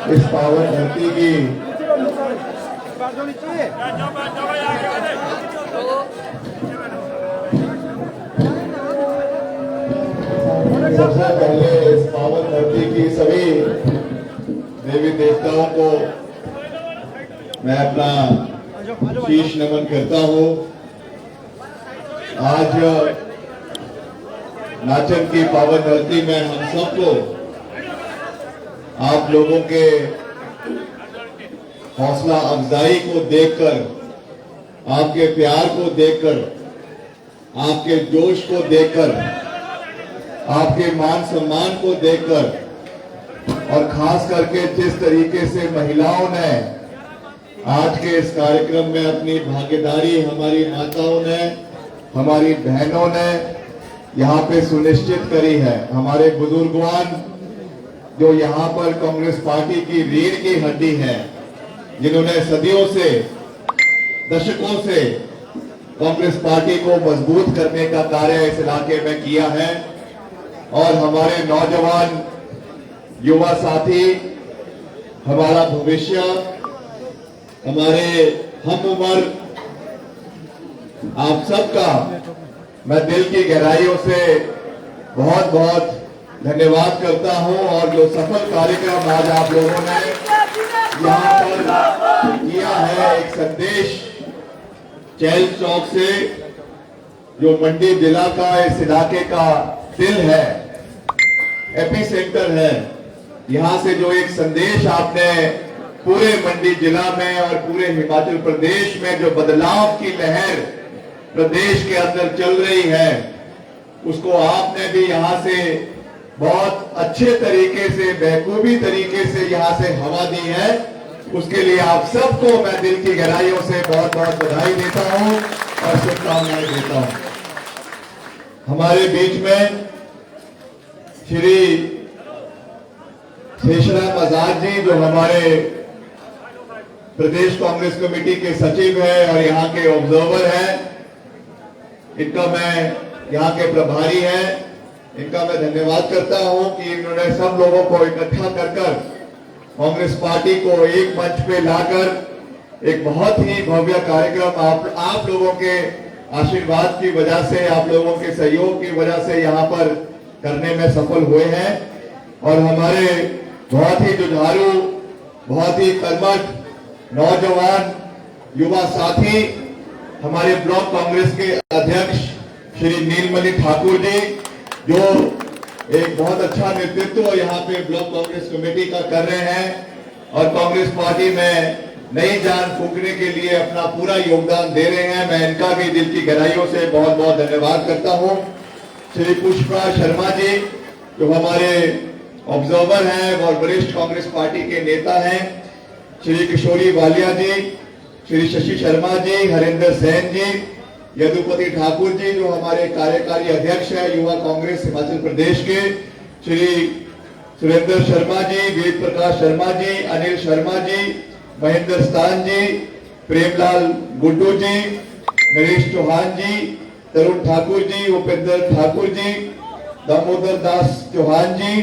इस पावन धरती की सबसे पहले इस पावन धरती की सभी देवी देवताओं को मैं अपना शीश नमन करता हूं। आज नाचन की पावन धरती में हम सबको आप लोगों के हौसला अफजाई को देखकर, आपके प्यार को देखकर, आपके जोश को देखकर, आपके मान सम्मान को देखकर और खास करके जिस तरीके से महिलाओं ने आज के इस कार्यक्रम में अपनी भागीदारी, हमारी माताओं ने, हमारी बहनों ने यहाँ पे सुनिश्चित करी है। हमारे बुजुर्गवान जो यहाँ पर कांग्रेस पार्टी की रीढ़ की हड्डी है, जिन्होंने सदियों से, दशकों से कांग्रेस पार्टी को मजबूत करने का कार्य इस इलाके में किया है, और हमारे नौजवान युवा साथी, हमारा भविष्य, हमारे हम उम्र, आप सबका मैं दिल की गहराइयों से बहुत बहुत धन्यवाद करता हूं। और जो सफल कार्यक्रम आज आप लोगों ने यहाँ पर किया है, एक संदेश चैल चौक से, जो मंडी जिला का, इस इलाके का दिल है, एपी सेंटर है, यहां से जो एक संदेश आपने पूरे मंडी जिला में और पूरे हिमाचल प्रदेश में जो बदलाव की लहर प्रदेश के अंदर चल रही है, उसको आपने भी यहां से बहुत अच्छे तरीके से, बेखूबी तरीके से यहां से हवा दी है। उसके लिए आप सबको मैं दिल की गहराइयों से बहुत बहुत बधाई देता हूं और शुभकामनाएं देता हूं। हमारे बीच में श्री शेषराम आजाद जी, जो हमारे प्रदेश कांग्रेस कमेटी के सचिव है और यहाँ के ऑब्जर्वर है, इनका मैं, यहाँ के प्रभारी है, इनका मैं धन्यवाद करता हूं कि इन्होंने सब लोगों को इकट्ठा कर कांग्रेस पार्टी को एक मंच पे लाकर एक बहुत ही भव्य कार्यक्रम आप लोगों के आशीर्वाद की वजह से, आप लोगों के सहयोग की वजह से यहाँ पर करने में सफल हुए हैं। और हमारे बहुत ही जुझारू, बहुत ही कर्मठ नौजवान युवा साथी, हमारे ब्लॉक कांग्रेस के अध्यक्ष श्री नीलमणि ठाकुर जी, जो एक बहुत अच्छा नेतृत्व यहाँ पे ब्लॉक कांग्रेस कमेटी का कर रहे हैं और कांग्रेस पार्टी में नई जान फूंकने के लिए अपना पूरा योगदान दे रहे हैं। मैं इनका भी दिल की गहराइयों से बहुत बहुत धन्यवाद करता हूँ। श्री पुष्पा शर्मा जी, जो हमारे ऑब्जर्वर हैं और वरिष्ठ कांग्रेस पार्टी के नेता हैं, श्री किशोरी वालिया जी, श्री शशि शर्मा जी, हरिंदर सेन जी, यदुपति ठाकुर जी, जो हमारे कार्यकारी अध्यक्ष है युवा कांग्रेस हिमाचल प्रदेश के, श्री सुरेंद्र शर्मा जी, वेद प्रकाश शर्मा जी, अनिल शर्मा जी, महेंद्र स्थान जी, प्रेमलाल गुड्डू जी, नरेश चौहान जी, तरुण ठाकुर जी, उपेंद्र ठाकुर जी, दामोदर दास चौहान जी,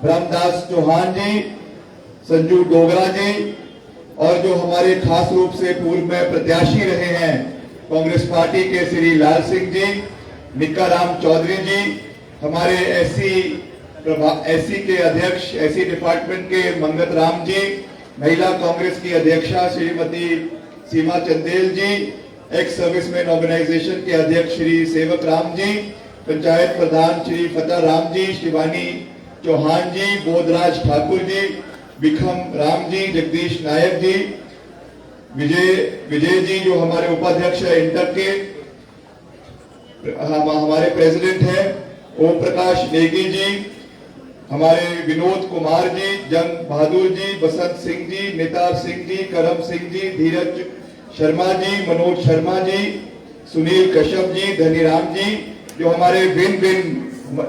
ब्रह्मदास चौहान जी, संजू डोगरा जी, और जो हमारे खास रूप से पूर्व में प्रत्याशी रहे हैं कांग्रेस पार्टी के श्री लाल सिंह जी, निक्का राम चौधरी जी, हमारे एससी के अध्यक्ष, एससी डिपार्टमेंट के मंगत राम जी, महिला कांग्रेस की अध्यक्षा श्रीमती सीमा चंदेल जी, एक्स सर्विसमैन ऑर्गेनाइजेशन के अध्यक्ष श्री सेवक राम जी, पंचायत प्रधान श्री फतेह राम जी, शिवानी चौहान जी, बोधराज ठाकुर जी, विक्रम राम जी, जगदीश नायक जी, विजय जी, जो हमारे उपाध्यक्ष है इंटर के, हमारे प्रेसिडेंट हैं ओम प्रकाश नेगी जी, हमारे विनोद कुमार जी, जंग बहादुर जी, बसंत सिंह जी, निताब सिंह जी, करम सिंह जी, धीरज शर्मा जी, मनोज शर्मा जी, सुनील कश्यप जी, धनीराम जी, जो हमारे भिन्न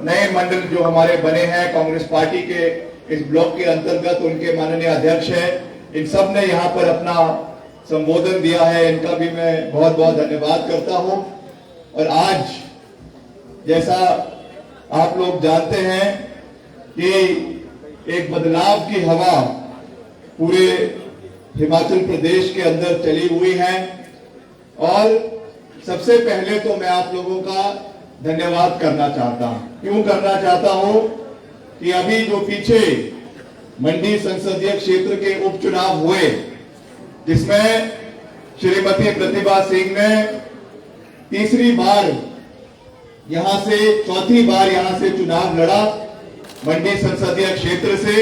नए मंडल जो हमारे बने हैं कांग्रेस पार्टी के इस ब्लॉक के अंतर्गत, उनके माननीय अध्यक्ष हैं, इन सब ने यहाँ पर अपना संबोधन दिया है, इनका भी मैं बहुत बहुत धन्यवाद करता हूं। और आज जैसा आप लोग जानते हैं कि एक बदलाव की हवा पूरे हिमाचल प्रदेश के अंदर चली हुई हैं। और सबसे पहले तो मैं आप लोगों का धन्यवाद करना चाहता हूं। क्यों करना चाहता हूं कि अभी जो पीछे मंडी संसदीय क्षेत्र के उपचुनाव हुए, जिसमें श्रीमती प्रतिभा सिंह ने तीसरी बार यहां से, चौथी बार यहां से चुनाव लड़ा मंडी संसदीय क्षेत्र से।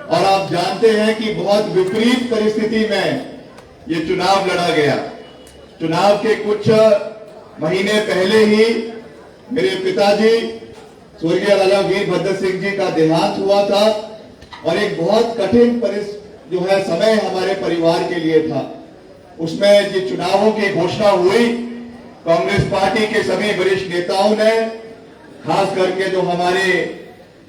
और आप जानते हैं कि बहुत विपरीत परिस्थिति में ये चुनाव लड़ा गया। चुनाव के कुछ महीने पहले ही मेरे पिताजी स्वर्गीय राजा वीरभद्र सिंह जी का देहांत हुआ था और एक बहुत कठिन समय हमारे परिवार के लिए था। उसमें ये चुनावों की घोषणा हुई, कांग्रेस पार्टी के सभी वरिष्ठ नेताओं ने, खास करके जो हमारे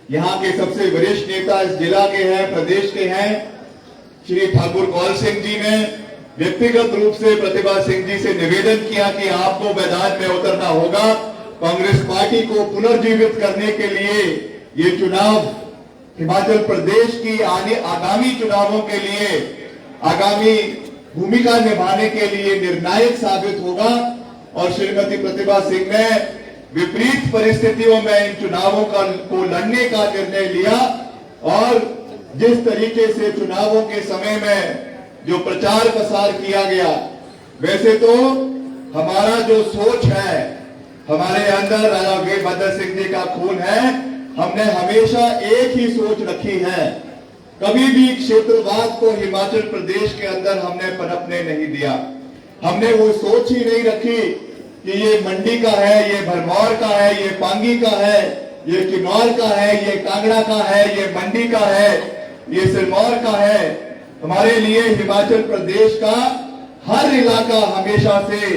यहाँ के सबसे वरिष्ठ नेता इस जिला के हैं, प्रदेश के हैं, श्री ठाकुर कौल सिंह जी ने व्यक्तिगत रूप से प्रतिभा सिंह जी से निवेदन किया कि आपको मैदान में उतरना होगा। कांग्रेस पार्टी को पुनर्जीवित करने के लिए ये चुनाव हिमाचल प्रदेश की आगामी चुनावों के लिए, आगामी भूमिका निभाने के लिए निर्णायक साबित होगा। और श्रीमती प्रतिभा सिंह ने विपरीत परिस्थितियों में इन चुनावों को लड़ने का निर्णय लिया। और जिस तरीके से चुनावों के समय में जो प्रचार प्रसार किया गया, वैसे तो हमारा जो सोच है, हमारे अंदर राजा वीरभद्र सिंह जी का खून है। हमने हमेशा एक ही सोच रखी है, कभी भी क्षेत्रवाद को हिमाचल प्रदेश के अंदर हमने पनपने नहीं दिया। हमने वो सोच ही नहीं रखी कि ये मंडी का है, ये भरमौर का है, ये पांगी का है, ये किन्नौर का है, ये कांगड़ा का है, ये मंडी का है, ये सिरमौर का है। हमारे लिए हिमाचल प्रदेश का हर इलाका हमेशा से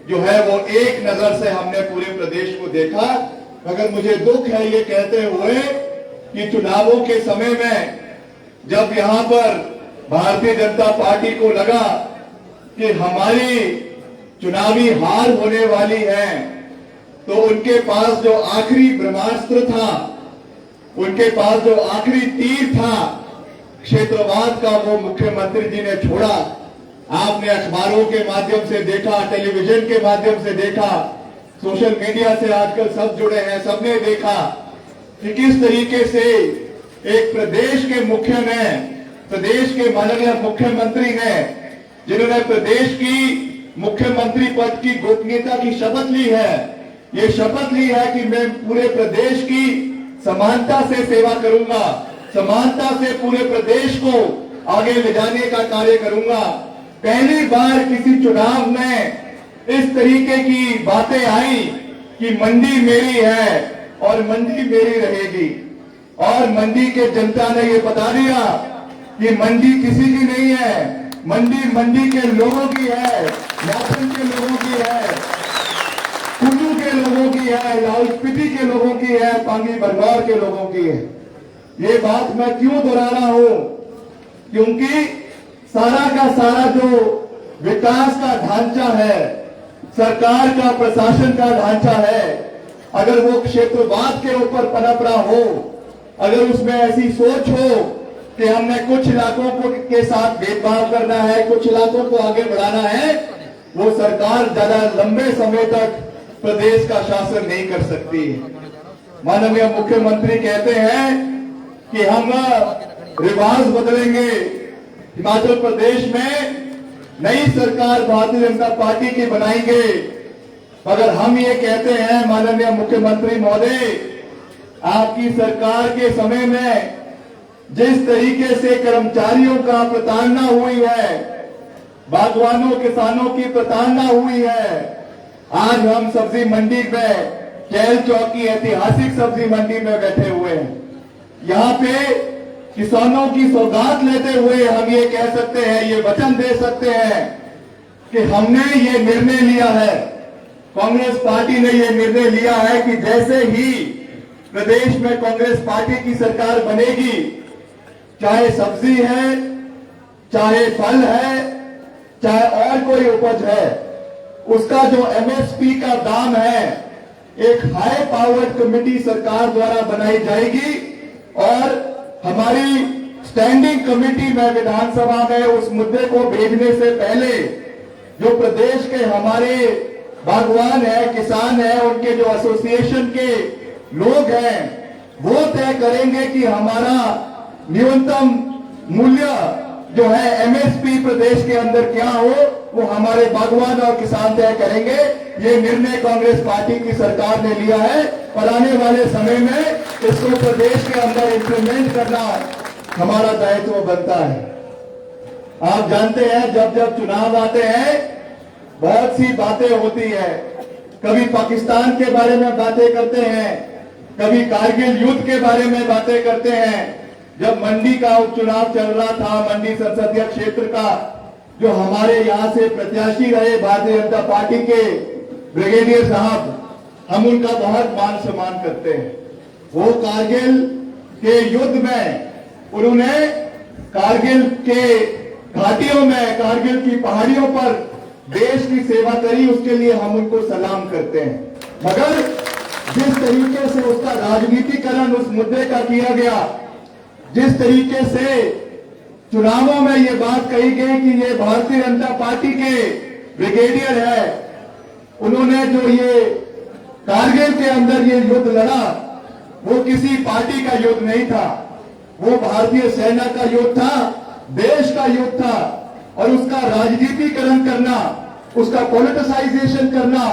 जो है वो एक नजर से हमने पूरे प्रदेश को देखा। मगर मुझे दुख है ये कहते हुए कि चुनावों के समय में जब यहां पर भारतीय जनता पार्टी को लगा कि हमारी चुनावी हार होने वाली है, तो उनके पास जो आखिरी ब्रह्मास्त्र था, उनके पास जो आखिरी तीर था क्षेत्रवाद का, वो मुख्यमंत्री जी ने छोड़ा। आपने अखबारों के माध्यम से देखा, टेलीविजन के माध्यम से देखा, सोशल मीडिया से आजकल सब जुड़े हैं, सबने देखा कि किस तरीके से एक प्रदेश के मुख्य ने, प्रदेश के माननीय मुख्यमंत्री ने, जिन्होंने प्रदेश की मुख्यमंत्री पद की गोपनीयता की शपथ ली है, ये शपथ ली है कि मैं पूरे प्रदेश की समानता से सेवा करूंगा, समानता से पूरे प्रदेश को आगे ले जाने का कार्य करूंगा। पहली बार किसी चुनाव में इस तरीके की बातें आई कि मंडी मेरी है और मंडी मेरी रहेगी। और मंडी के जनता ने ये बता दिया कि मंडी किसी की नहीं है, मंडी मंडी के लोगों की है, मौसम के लोगों की है, कुल्लू के लोगों की है, लाहौल स्पीति के लोगों की है, पांगी भरमौर के लोगों की है। ये बात मैं क्यों दोहरा रहा हूं? क्योंकि सारा का सारा जो विकास का ढांचा है, सरकार का, प्रशासन का ढांचा है, अगर वो क्षेत्रवाद के ऊपर पनप रहा हो, अगर उसमें ऐसी सोच हो कि हमने कुछ इलाकों को के साथ भेदभाव करना है, कुछ इलाकों को आगे बढ़ाना है, वो सरकार ज्यादा लंबे समय तक प्रदेश का शासन नहीं कर सकती। माननीय मुख्यमंत्री कहते हैं कि हम रिवाज बदलेंगे, हिमाचल प्रदेश में नई सरकार भारतीय जनता पार्टी की बनाएंगे। मगर हम ये कहते हैं माननीय मुख्यमंत्री महोदय, आपकी सरकार के समय में जिस तरीके से कर्मचारियों का प्रताड़ना हुई है, बागवानों, किसानों की प्रताड़ना हुई है, आज हम सब्जी मंडी में, चैल चौक की ऐतिहासिक सब्जी मंडी में बैठे हुए हैं। यहाँ पे किसानों की सौगात लेते हुए हम ये कह सकते हैं, ये वचन दे सकते हैं कि हमने ये निर्णय लिया है, कांग्रेस पार्टी ने ये निर्णय लिया है कि जैसे ही प्रदेश में कांग्रेस पार्टी की सरकार बनेगी, चाहे सब्जी है, चाहे फल है, चाहे और कोई उपज है, उसका जो एमएसपी का दाम है, एक हाई पावर्ड कमेटी सरकार द्वारा बनाई जाएगी और हमारी स्टैंडिंग कमेटी में विधानसभा में उस मुद्दे को भेजने से पहले जो प्रदेश के हमारे बागवान है, किसान है, उनके जो एसोसिएशन के लोग हैं, वो तय करेंगे कि हमारा न्यूनतम मूल्य जो है एमएसपी प्रदेश के अंदर क्या हो, वो हमारे बागवान और किसान तय करेंगे। ये निर्णय कांग्रेस पार्टी की सरकार ने लिया है और आने वाले समय में इसको प्रदेश के अंदर इंप्लीमेंट करना हमारा दायित्व बनता है। आप जानते हैं जब जब चुनाव आते हैं बहुत सी बातें होती है। कभी पाकिस्तान के बारे में बातें करते हैं, कभी कारगिल युद्ध के बारे में बातें करते हैं। जब मंडी का उपचुनाव चल रहा था, मंडी संसदीय क्षेत्र का, जो हमारे यहां से प्रत्याशी रहे भारतीय जनता पार्टी के ब्रिगेडियर साहब, हम उनका बहुत मान सम्मान करते हैं। वो कारगिल के युद्ध में उन्होंने कारगिल के घाटियों में, कारगिल की पहाड़ियों पर देश की सेवा करी, उसके लिए हम उनको सलाम करते हैं। मगर जिस तरीके से उसका राजनीतिकरण उस मुद्दे का किया गया, जिस तरीके से चुनावों में ये बात कही गई कि ये भारतीय जनता पार्टी के ब्रिगेडियर है, उन्होंने जो ये कारगिल के अंदर ये युद्ध लड़ा, वो किसी पार्टी का युद्ध नहीं था, वो भारतीय सेना का युद्ध था, देश का युद्ध था। और उसका राजनीतिकरण करना, उसका पॉलिटिसाइजेशन करना,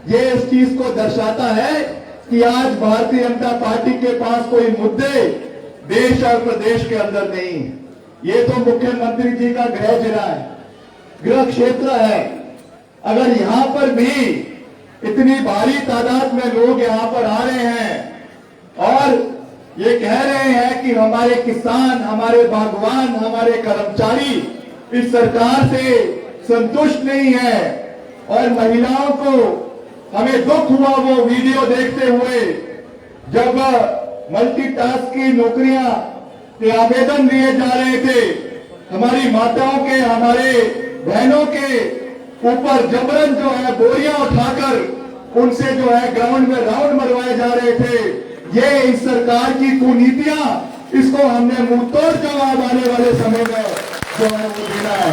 ये इस चीज को दर्शाता है कि आज भारतीय जनता पार्टी के पास कोई मुद्दे देश और प्रदेश के अंदर नहीं है। ये तो मुख्यमंत्री जी का गृह जिला है, गृह क्षेत्र है। अगर यहां पर भी इतनी भारी तादाद में लोग यहां पर आ रहे हैं और ये कह रहे हैं कि हमारे किसान, हमारे बागवान, हमारे कर्मचारी इस सरकार से संतुष्ट नहीं है, और महिलाओं को हमें दुख हुआ वो वीडियो देखते हुए जब मल्टीटास्क की नौकरियां के आवेदन लिए जा रहे थे, हमारी माताओं के, हमारे बहनों के ऊपर जबरन जो है बोरियां उठाकर उनसे जो है ग्राउंड में राउंड मरवाए जा रहे थे। ये इस सरकार की कुनीतियां, इसको हमने मुंहतोड़ जवाब आने वाले समय में जो है वो देना है।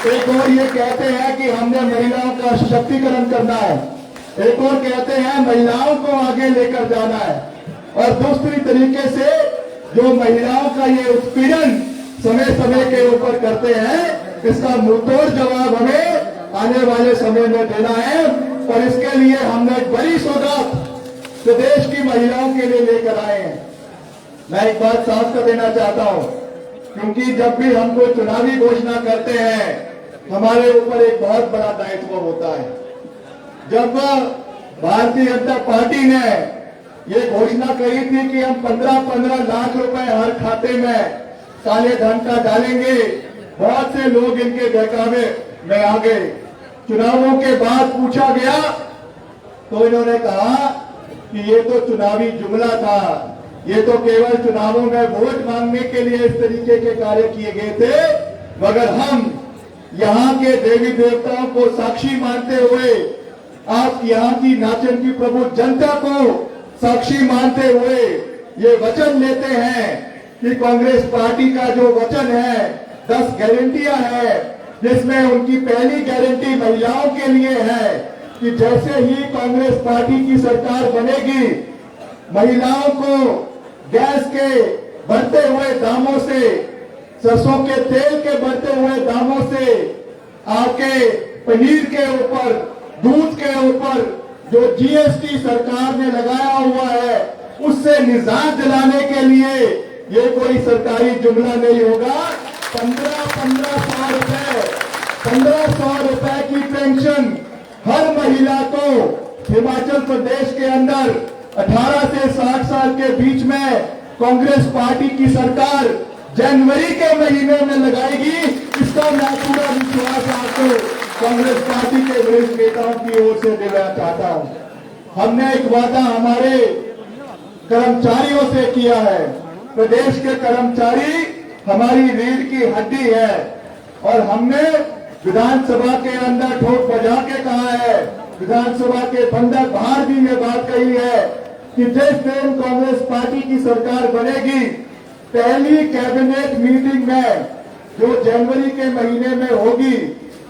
एक और ये कहते हैं कि हमने महिलाओं का सशक्तिकरण करना है, एक और कहते हैं महिलाओं को आगे लेकर जाना है, और दूसरी तरीके से जो महिलाओं का ये उत्पीड़न समय समय के ऊपर करते हैं, इसका मुंहतोड़ जवाब हमें आने वाले समय में देना है। और इसके लिए हमने एक बड़ी सौगात प्रदेश की महिलाओं के लिए लेकर आए हैं। मैं एक बात साफ कर देना चाहता हूं, क्योंकि जब भी हम कोई चुनावी घोषणा करते हैं, हमारे ऊपर एक बहुत बड़ा दायित्व होता है। जब भारतीय जनता पार्टी ने ये घोषणा करी थी कि हम 15-15 लाख रुपए हर खाते में काले धन का डालेंगे, बहुत से लोग इनके बहकावे में आ गए। चुनावों के बाद पूछा गया तो इन्होंने कहा कि ये तो चुनावी जुमला था, ये तो केवल चुनावों में वोट मांगने के लिए इस तरीके के कार्य किए गए थे। मगर हम यहाँ के देवी देवताओं को साक्षी मानते हुए, आप यहाँ की नाचन की प्रभु जनता को साक्षी मानते हुए ये वचन लेते हैं कि कांग्रेस पार्टी का जो वचन है 10 गारंटियां है, जिसमें उनकी पहली गारंटी महिलाओं के लिए है कि जैसे ही कांग्रेस पार्टी की सरकार बनेगी, महिलाओं को गैस के बढ़ते हुए दामों से, सरसों के तेल के बढ़ते हुए दामों से, आपके पनीर के ऊपर, दूध के ऊपर जो जीएसटी सरकार ने लगाया हुआ है, उससे निजात दिलाने के लिए ये कोई सरकारी जुमला नहीं होगा। 1500 रुपए, 1500 रुपए की पेंशन हर महिला को हिमाचल प्रदेश के अंदर 18 से 60 साल के बीच में कांग्रेस पार्टी की सरकार जनवरी के महीने में लगाएगी। इसका मैं पूरा विश्वास आपको कांग्रेस पार्टी के वरिष्ठ नेताओं की ओर से देना चाहता हूं। हमने एक वादा हमारे कर्मचारियों से किया है। प्रदेश के कर्मचारी हमारी रीढ़ की हड्डी है, और हमने विधानसभा के अंदर ठोक बजा के कहा है, विधानसभा के बंदर बाहर भी ये बात कही है कि जिस दिन कांग्रेस पार्टी की सरकार बनेगी, पहली कैबिनेट मीटिंग में जो जनवरी के महीने में होगी,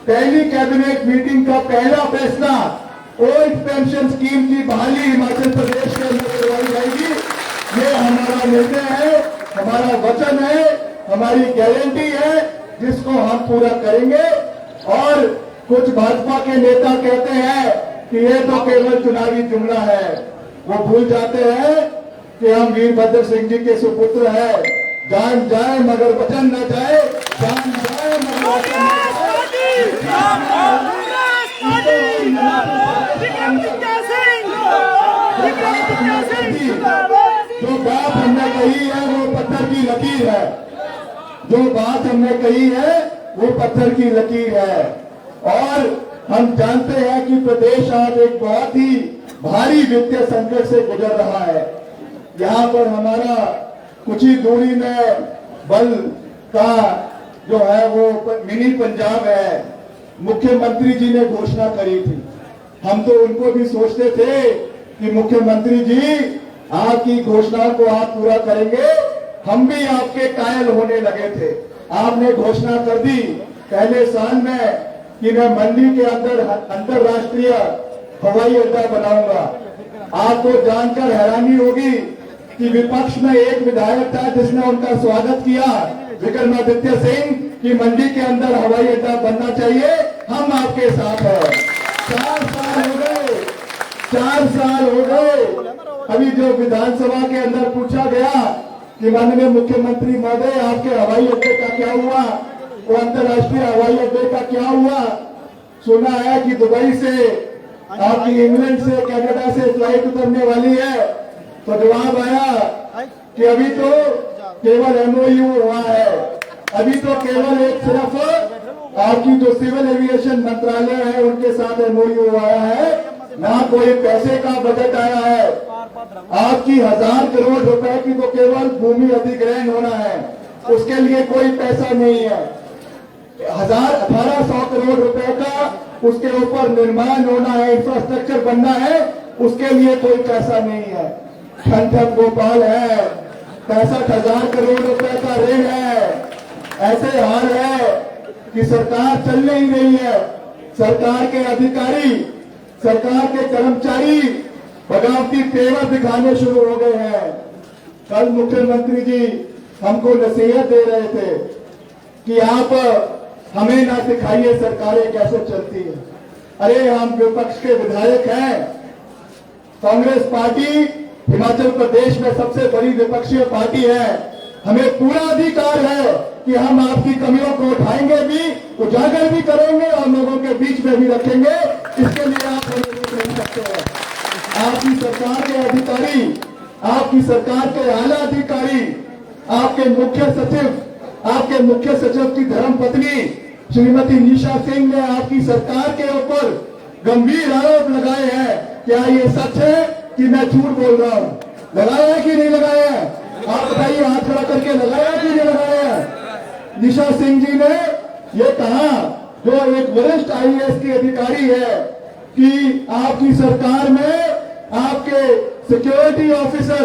पहली कैबिनेट मीटिंग का पहला फैसला ओल्ड पेंशन स्कीम की बहाली हिमाचल प्रदेश के अंदर करवाई जाएगी। ये हमारा निर्णय है, हमारा वचन है, हमारी गारंटी है, जिसको हम पूरा करेंगे। और कुछ भाजपा के नेता कहते हैं कि ये तो केवल चुनावी जुमला है। वो भूल जाते हैं कि हम वीरभद्र सिंह जी के सुपुत्र हैं। जान जाए मगर वचन न जाए, जान जाए मगर वचन न जाए। जो बात हमने कही है वो पत्थर की लकीर है, जो बात हमने कही है वो पत्थर की लकीर है। और हम जानते हैं कि प्रदेश आज एक बहुत ही भारी वित्तीय संकट से गुजर रहा है। यहाँ पर हमारा कुछ ही दूरी में बल का जो है वो मिनी पंजाब है, मुख्यमंत्री जी ने घोषणा करी थी। हम तो उनको भी सोचते थे कि मुख्यमंत्री जी आपकी घोषणा को आप पूरा करेंगे, हम भी आपके कायल होने लगे थे। आपने घोषणा कर दी पहले साल में कि मैं मंडी के अंदर अंतरराष्ट्रीय हवाई अड्डा बनाऊंगा। आपको जानकर हैरानी होगी कि विपक्ष में एक विधायक था जिसने उनका स्वागत किया, विक्रमादित्य सिंह, कि मंडी के अंदर हवाई अड्डा बनना चाहिए, हम आपके साथ हैं। 4 साल हो गए, 4 साल हो गए। अभी जो विधानसभा के अंदर पूछा गया कि माननीय मुख्यमंत्री महोदय आपके हवाई अड्डे का क्या हुआ, वो अंतर्राष्ट्रीय हवाई अड्डे का क्या हुआ, सुना है कि दुबई से आपकी इंग्लैंड से कनाडा से फ्लाइट उतरने वाली है। तो जवाब आया कि अभी तो केवल एमओयू हुआ है, अभी तो केवल एक सिर्फ आपकी जो सिविल एविएशन मंत्रालय है उनके साथ एमओयू हुआ है, ना कोई पैसे का बजट आया है। आपकी 1000 करोड़ रुपए की तो केवल भूमि अधिग्रहण होना है, उसके लिए कोई पैसा नहीं है। 1800 करोड़ रुपए का उसके ऊपर निर्माण होना है, इंफ्रास्ट्रक्चर बनना है, उसके लिए कोई पैसा नहीं है। ठन गोपाल है, 65,000 करोड़ रुपए का ऋण है। ऐसे हाल है कि सरकार चल नहीं रही है, सरकार के अधिकारी, सरकार के कर्मचारी बगावती तेवर दिखाने शुरू हो गए हैं। कल मुख्यमंत्री जी हमको नसीहत दे रहे थे कि आप हमें ना सिखाइए सरकारें कैसे चलती है। अरे हम विपक्ष के विधायक हैं, कांग्रेस पार्टी हिमाचल प्रदेश में सबसे बड़ी विपक्षीय पार्टी है। हमें पूरा अधिकार है कि हम आपकी कमियों को उठाएंगे भी, उजागर भी करेंगे और लोगों के बीच में भी रखेंगे। इसके लिए आप हमें रोक नहीं सकते हैं। आपकी सरकार के अधिकारी, आपकी सरकार के आला अधिकारी, आपके मुख्य सचिव की धर्मपत्नी श्रीमती निशा सिंह ने आपकी सरकार के ऊपर गंभीर आरोप लगाए हैं। क्या ये सच है कि मैं झूठ बोल रहा हूं? लगाया कि नहीं लगाया? आप बताइए, हाथ खड़ा करके लगाया कि नहीं लगाया? निशा सिंह जी ने ये कहा, जो एक वरिष्ठ आईएएस की अधिकारी है, कि आपकी सरकार में आपके सिक्योरिटी ऑफिसर,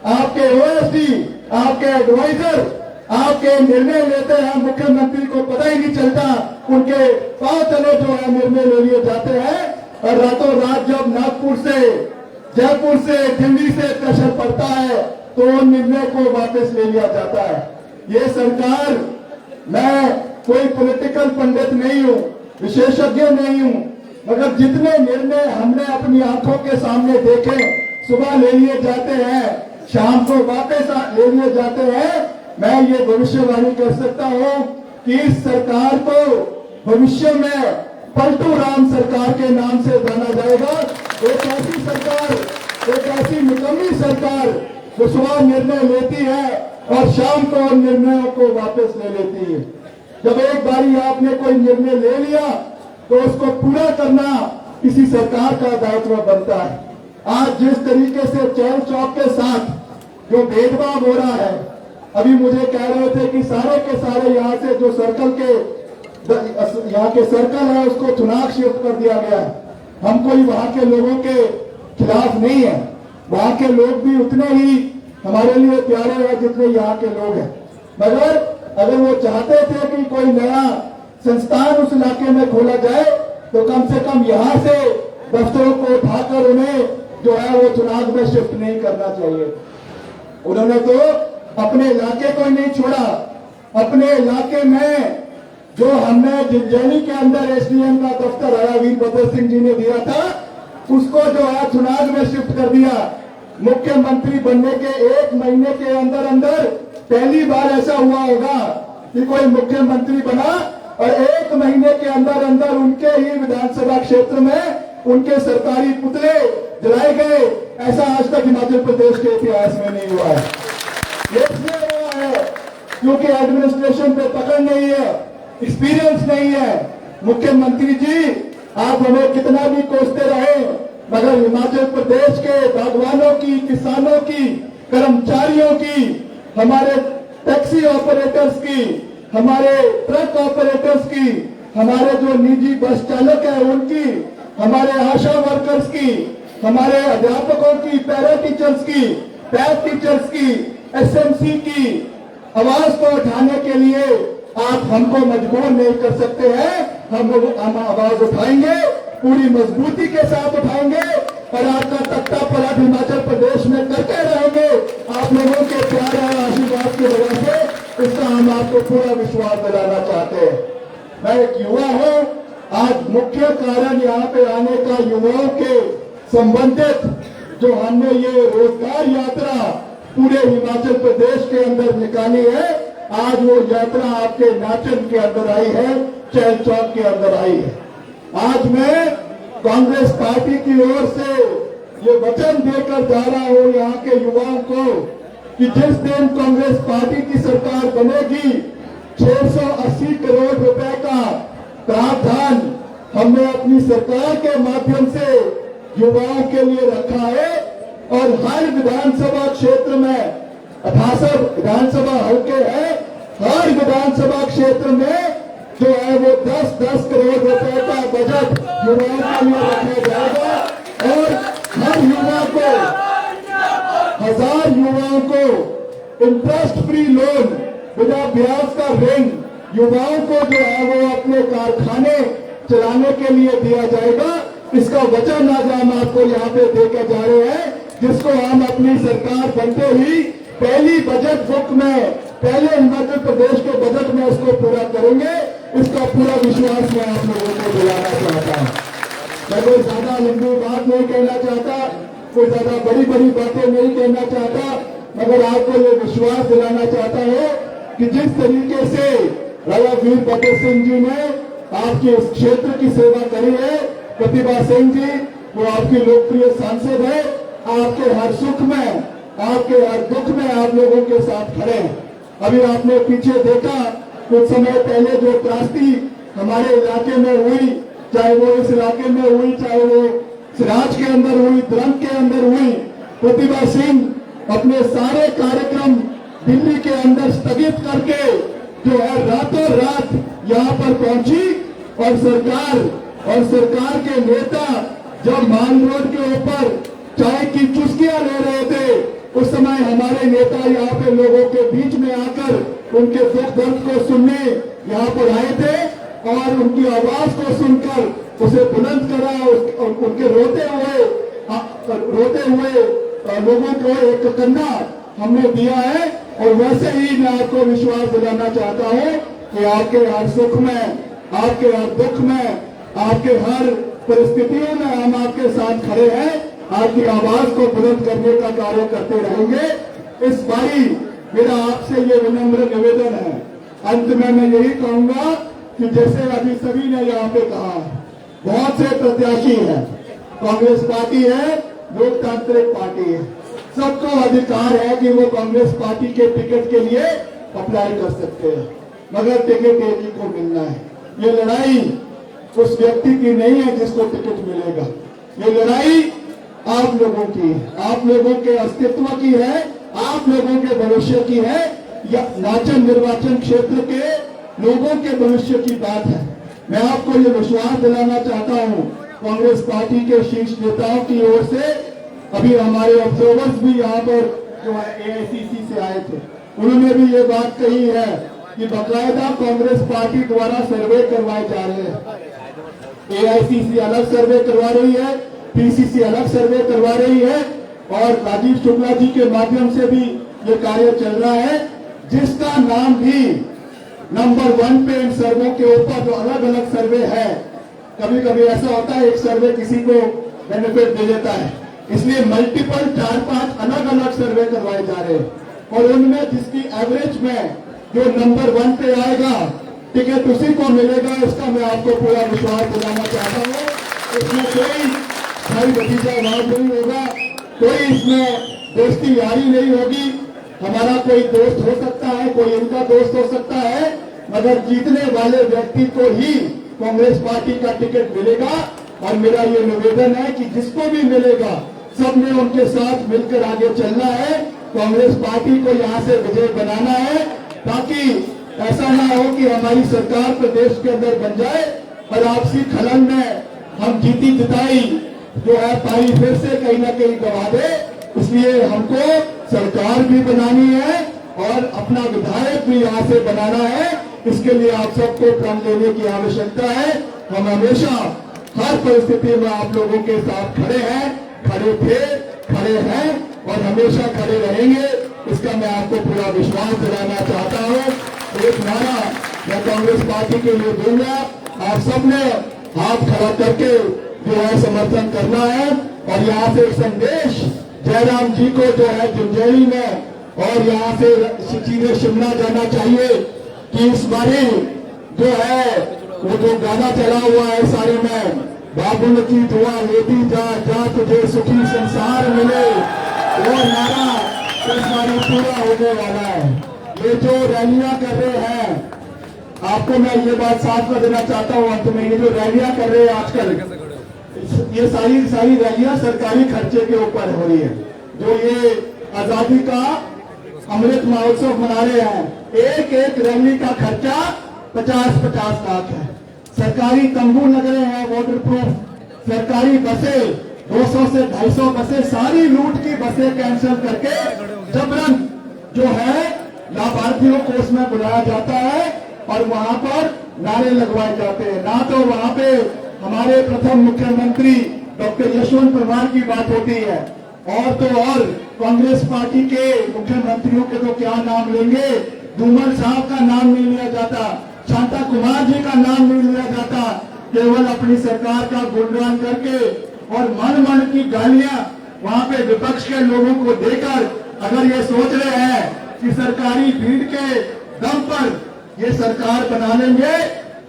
आपके ओएसडी, आपके एडवाइजर आपके निर्णय लेते हैं, मुख्यमंत्री को पता ही नहीं चलता, उनके पांव तले जो है निर्णय ले लिए जाते हैं। और रातों रात जब नागपुर से, जयपुर से, दिल्ली से प्रेशर पड़ता है तो उन निर्णय को वापस ले लिया जाता है। ये सरकार, मैं कोई पॉलिटिकल पंडित नहीं हूं, विशेषज्ञ नहीं हूं, मगर जितने निर्णय हमने अपनी आंखों के सामने देखे, सुबह ले लिए जाते हैं, शाम को वापस ले लिए जाते हैं, मैं ये भविष्यवाणी कर सकता हूं कि इस सरकार को भविष्य में पलटू राम सरकार के नाम से जाना जाएगा। एक ऐसी सरकार, एक ऐसी निकम्मी सरकार जो सुबह निर्णय लेती है और शाम को उन निर्णयों को वापस ले लेती है। जब एक बारी आपने कोई निर्णय ले लिया तो उसको पूरा करना किसी सरकार का दायित्व बनता है। आज जिस तरीके से चहल चौक के साथ जो भेदभाव हो रहा है, अभी मुझे कह रहे थे कि सारे के सारे यहाँ से जो सर्कल के यहाँ के सर्कल है उसको चुनाव शिफ्ट कर दिया गया है। हम कोई वहां के लोगों के खिलाफ नहीं है, वहां के लोग भी उतने ही हमारे लिए प्यारे हैं जितने यहाँ के लोग हैं। मगर अगर वो चाहते थे कि कोई नया संस्थान उस इलाके में खोला जाए तो कम से कम यहाँ से दफ्तरों को उठाकर उन्हें जो है वो चुनाव में शिफ्ट नहीं करना चाहिए। उन्होंने तो अपने इलाके को ही नहीं छोड़ा। अपने इलाके में जो हमने जिंजैनी के अंदर एसडीएम का दफ्तर राजा वीरभद्र सिंह जी ने दिया था, उसको जो है चुनाव में शिफ्ट कर दिया। मुख्यमंत्री बनने के 1 महीने के अंदर अंदर पहली बार ऐसा हुआ होगा कि कोई मुख्यमंत्री बना और 1 महीने के अंदर अंदर उनके ही विधानसभा क्षेत्र में उनके सरकारी पुतले जलाए गए। ऐसा आज तक हिमाचल प्रदेश के इतिहास में नहीं हुआ है। इसलिए हुआ है क्योंकि एडमिनिस्ट्रेशन पे पकड़ नहीं है, एक्सपीरियंस नहीं है। मुख्यमंत्री जी, आप हमें कितना भी कोसते रहे, मगर हिमाचल प्रदेश के बागवानों की, किसानों की, कर्मचारियों की, हमारे टैक्सी ऑपरेटर्स की, हमारे ट्रक ऑपरेटर्स की, हमारे जो निजी बस चालक है उनकी, हमारे आशा वर्कर्स की, हमारे अध्यापकों की, पैरा टीचर्स की, पैथ टीचर्स की, एसएमसी की आवाज को उठाने के लिए आप हमको मजबूर नहीं कर सकते हैं। हम आवाज उठाएंगे, पूरी मजबूती के साथ उठाएंगे और आपका तख्ता पलट हिमाचल प्रदेश में करते रहेंगे। आप लोगों के प्यार और आशीर्वाद की वजह से इसका हम आपको पूरा विश्वास दिलाना चाहते हैं। मैं एक युवा हूं। आज मुख्य कारण यहाँ पे आने का युवाओं के संबंधित जो हमने ये रोजगार यात्रा पूरे हिमाचल प्रदेश के अंदर निकाली है, आज वो यात्रा आपके नाचन के अंदर आई है, चैल चौक के अंदर आई है। आज मैं कांग्रेस पार्टी की ओर से ये वचन देकर जा रहा हूं यहाँ के युवाओं को कि जिस दिन कांग्रेस पार्टी की सरकार बनेगी, 680 करोड़ रुपए का प्रावधान हमने अपनी सरकार के माध्यम से युवाओं के लिए रखा है और हर विधानसभा क्षेत्र में 68 विधानसभा हल्के हैं, हर विधानसभा क्षेत्र में जो है वो 10-10 करोड़ रुपए का बजट युवाओं के लिए रखा जाएगा और हर युवा को 1000 युवाओं को इंटरेस्ट फ्री लोन बिना ब्याज का ऋण युवाओं को जो है वो अपने कारखाने चलाने के लिए दिया जाएगा। इसका वचन आज हम आपको यहाँ पे देकर जा रहे हैं, जिसको हम अपनी सरकार बनते ही पहली बजट बुक में, पहले हिमाचल प्रदेश के बजट में इसको पूरा करेंगे। इसका पूरा विश्वास मैं आप लोगों को दिलाना चाहता हूँ। मैं कोई ज्यादा लंबी बात नहीं कहना चाहता, कोई ज्यादा बड़ी बड़ी बातें नहीं कहना चाहता, मगर आपको ये विश्वास दिलाना चाहता हूँ कि जिस तरीके से राजा वीरभद्र सिंह जी ने आपके इस क्षेत्र की सेवा करी है, प्रतिभा सिंह जी वो आपकी लोकप्रिय सांसद है, आपके हर सुख में, आपके हर दुख में आप लोगों के साथ खड़े हैं। अभी आपने पीछे देखा, कुछ समय पहले जो त्रासदी हमारे इलाके में हुई, चाहे वो इस इलाके में हुई, चाहे वो सिराज के अंदर हुई, द्रंग के अंदर हुई, प्रतिभा सिंह अपने सारे कार्यक्रम दिल्ली के अंदर स्थगित करके जो है रातों रात यहाँ पर पहुंची और सरकार के नेता जब मान रोड के ऊपर चाय की चुस्कियां ले रहे थे, उस समय हमारे नेता यहाँ पे लोगों के बीच में आकर उनके दुख दर्द को सुनने यहाँ पर आए थे और उनकी आवाज को सुनकर उसे बुलंद करा और उनके रोते हुए लोगों को एक कंधा हमने दिया है। और वैसे ही मैं आपको विश्वास दिलाना चाहता हूँ कि आपके हर सुख में, आपके हर दुख में, आपके हर परिस्थितियों में हम आपके साथ खड़े हैं, आपकी आवाज को बुलंद करने का कार्य करते रहेंगे। इस बारी मेरा आपसे ये विनम्र निवेदन है। अंत में मैं यही कहूंगा कि जैसे अभी सभी ने यहाँ पे कहा, बहुत से प्रत्याशी हैं, कांग्रेस पार्टी है, लोकतांत्रिक पार्टी है, सबको अधिकार है कि वो कांग्रेस पार्टी के टिकट के लिए अप्लाई कर सकते हैं, मगर टिकट एक ही को मिलना है। ये लड़ाई उस व्यक्ति की नहीं है जिसको टिकट मिलेगा, ये लड़ाई आप लोगों की है, आप लोगों के अस्तित्व की है, आप लोगों के भविष्य की है, या नाचन निर्वाचन क्षेत्र के लोगों के भविष्य की बात है। मैं आपको ये विश्वास दिलाना चाहता हूँ, कांग्रेस पार्टी के शीर्ष नेताओं की ओर से अभी हमारे ऑब्जर्वर्स भी यहाँ पर जो है AICC से आए थे, उन्होंने भी ये बात कही है कि बकायदा कांग्रेस पार्टी द्वारा सर्वे करवाए जा रहे हैं। AICC अलग सर्वे करवा रही है, PCC अलग सर्वे करवा रही है और राजीव शुक्ला जी के माध्यम से भी ये कार्य चल रहा है, जिसका नाम भी नंबर 1 पे इन सर्वे के ऊपर जो अलग अलग सर्वे है। कभी कभी ऐसा होता है एक सर्वे किसी को बेनिफिट दे देता है, इसलिए मल्टीपल 4-5 अलग अलग सर्वे करवाए जा रहे हैं और उनमें जिसकी एवरेज में जो नंबर 1 पे आएगा टिकट उसी को मिलेगा। इसका मैं आपको पूरा विश्वास दिलाना चाहता हूँ। इसमें कोई भाई भतीजावाद नहीं होगा, कोई इसमें दोस्ती यारी नहीं होगी। हमारा कोई दोस्त हो सकता है, कोई इनका दोस्त हो सकता है, मगर जीतने वाले व्यक्ति को ही कांग्रेस पार्टी का टिकट मिलेगा। और मेरा ये निवेदन है कि जिसको भी मिलेगा सबने उनके साथ मिलकर आगे चलना है, कांग्रेस पार्टी को यहाँ से विजय बनाना है, ताकि ऐसा ना हो कि हमारी सरकार प्रदेश के अंदर बन जाए और आपसी खलन में हम जीती जिताई जो है पारी फिर से कहीं ना कहीं गवा दे। इसलिए हमको सरकार भी बनानी है और अपना विधायक भी यहाँ से बनाना है। इसके लिए आप सबको प्रण लेने की आवश्यकता है। हम हमेशा हर परिस्थिति में आप लोगों के साथ खड़े हैं, खड़े थे, खड़े हैं और हमेशा खड़े रहेंगे। इसका मैं आपको पूरा विश्वास दिलाना चाहता हूँ। एक नारा मैं कांग्रेस पार्टी के लिए दूंगा, आप सबने हाथ खड़ा करके जो है समर्थन करना है और यहाँ से एक संदेश जयराम जी को जो है झुंझुनू में और यहाँ से सीधे शिमला जाना चाहिए कि इस बारे जो है वो जो गाना चला हुआ है सारे में, बाबुल की दुआ लेती जा जा तुझे सुखी संसार मिले, वो नारा इस बारे पूरा होने वाला है। ये जो रैलियां कर रहे हैं, आपको मैं ये बात साफ कर देना चाहता हूँ अंत में, ये जो रैलियां कर रहे हैं आजकल, ये सारी रैलियां सरकारी खर्चे के ऊपर हो रही है। जो ये आजादी का अमृत महोत्सव मना रहे हैं, एक एक रैली का खर्चा 50-50 लाख है। सरकारी तंबू लग रहे हैं वाटर प्रूफ, सरकारी बसें 200 से 250 बसें, सारी लूट की बसें कैंसिल करके जबरन जो है लाभार्थियों को उसमें बुलाया जाता है और वहां पर नारे लगवाए जाते हैं। ना तो वहां पे हमारे प्रथम मुख्यमंत्री डॉक्टर यशवंत परमार की बात होती है और तो और कांग्रेस पार्टी के मुख्यमंत्रियों के तो क्या नाम लेंगे, धूमल साहब का नाम नहीं लिया जाता, शांता कुमार जी का नाम नहीं लिया जाता। केवल अपनी सरकार का गुणगान करके और मन मन की गालियां वहां पे विपक्ष के लोगों को देकर अगर ये सोच रहे हैं कि सरकारी भीड़ के दम पर ये सरकार बना लेंगे,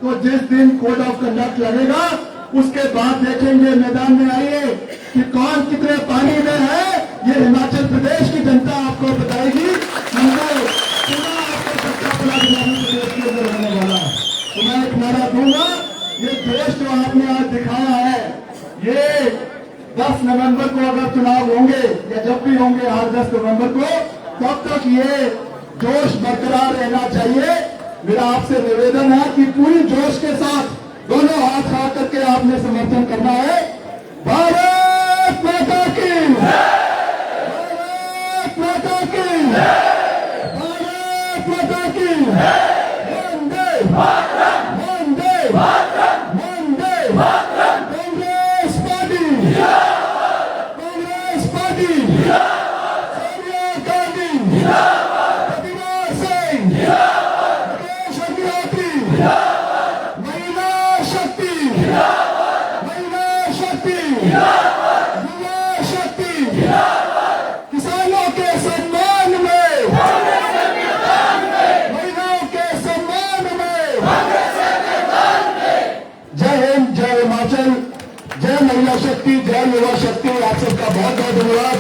तो जिस दिन कोड ऑफ कंडक्ट लगेगा उसके बाद देखेंगे मैदान में आइए कि कौन कितने पानी में है। ये हिमाचल प्रदेश की जनता आपको बताएगी। हमको पूरा आपको सच्चा पुला दिलाने प्रदेश के अंदर होने वाला है। तो मैं एक नारा दूंगा, ये देश जो आपने आज दिखाया है, ये 10 नवंबर को अगर चुनाव होंगे या जब भी होंगे हर 10 नवंबर को, तब तक ये जोश बरकरार रहना चाहिए। मेरा आपसे निवेदन है कि पूरी जोश के साथ दोनों हाथ खड़ा करके आपने समर्थन करना है। भारत माता की, भारत माता की, भारत माता की, वंदे वंदे वंदे कांग्रेस पार्टी, कांग्रेस पार्टी, सोनिया गांधी, प्रतिभा सिंह, मुकेश अग्निहोत्री, महिला शक्ति, महिला शक्ति, युवा शक्ति, किसानों के सम्मान में, महिलाओं के सम्मान में। जय हिंद, जय हिमाचल, जय महिला शक्ति, जय युवा शक्ति। आप सबका बहुत बहुत धन्यवाद।